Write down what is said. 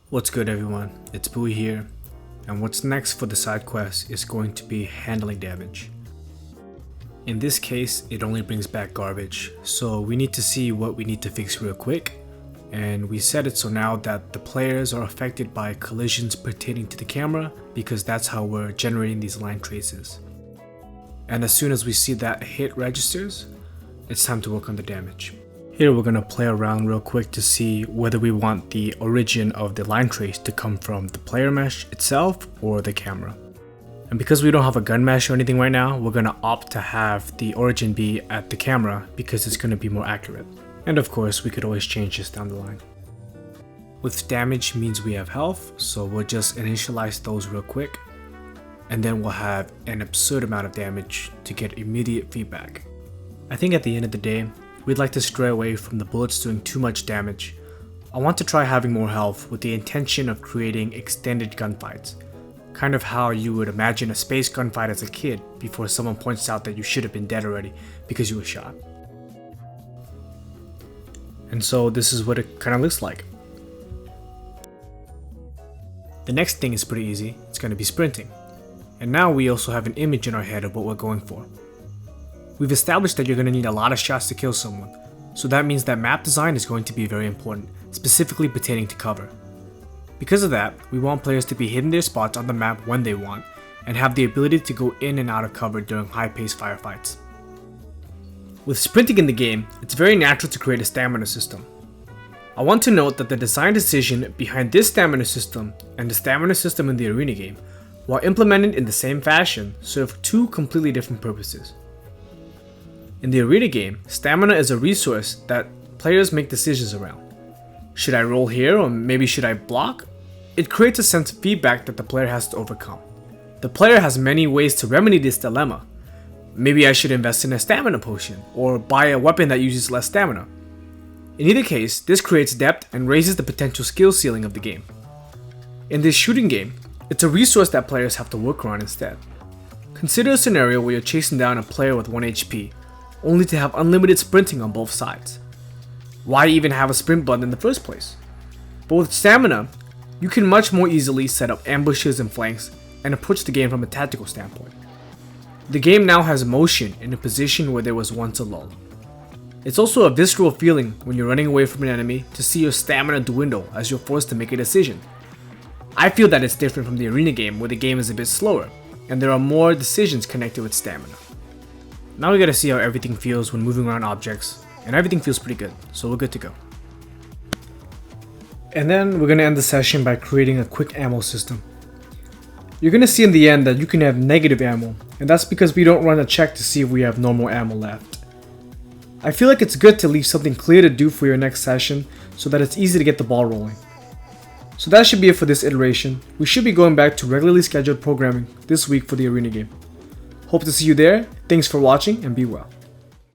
What's good everyone, it's Bui here, and what's next for the side quest is going to be handling damage. In this case, it only brings back garbage, so we need to see what we need to fix real quick, and we set it so now that the players are affected by collisions pertaining to the camera because that's how we're generating these line traces. And as soon as we see that hit registers, it's time to work on the damage. Here we're going to play around real quick to see whether we want the origin of the line trace to come from the player mesh itself or the camera. And because we don't have a gun mesh or anything right now, we're going to opt to have the origin be at the camera because it's going to be more accurate. And of course, we could always change this down the line. With damage means we have health, so we'll just initialize those real quick. And then we'll have an absurd amount of damage to get immediate feedback. I think at the end of the day, we'd like to stray away from the bullets doing too much damage. I want to try having more health with the intention of creating extended gunfights. Kind of how you would imagine a space gunfight as a kid before someone points out that you should have been dead already because you were shot. And so this is what it kind of looks like. The next thing is pretty easy, it's going to be sprinting. And now we also have an image in our head of what we're going for. We've established that you're going to need a lot of shots to kill someone, so that means that map design is going to be very important, specifically pertaining to cover. Because of that, we want players to be hitting their spots on the map when they want, and have the ability to go in and out of cover during high-paced firefights. With sprinting in the game, it's very natural to create a stamina system. I want to note that the design decision behind this stamina system and the stamina system in the arena game, while implemented in the same fashion, serve two completely different purposes. In the arena game, stamina is a resource that players make decisions around. Should I roll here or maybe should I block? It creates a sense of feedback that the player has to overcome. The player has many ways to remedy this dilemma. Maybe I should invest in a stamina potion or buy a weapon that uses less stamina. In either case, this creates depth and raises the potential skill ceiling of the game. In this shooting game, it's a resource that players have to work around instead. Consider a scenario where you're chasing down a player with 1 HP, only to have unlimited sprinting on both sides. Why even have a sprint button in the first place? But with stamina, you can much more easily set up ambushes and flanks and approach the game from a tactical standpoint. The game now has motion in a position where there was once a lull. It's also a visceral feeling when you're running away from an enemy to see your stamina dwindle as you're forced to make a decision. I feel that it's different from the arena game where the game is a bit slower and there are more decisions connected with stamina. Now we gotta see how everything feels when moving around objects, and everything feels pretty good, so we're good to go. And then we're gonna end the session by creating a quick ammo system. You're gonna see in the end that you can have negative ammo, and that's because we don't run a check to see if we have normal ammo left. I feel like it's good to leave something clear to do for your next session so that it's easy to get the ball rolling. So that should be it for this iteration. We should be going back to regularly scheduled programming this week for the arena game. Hope to see you there. Thanks for watching and be well.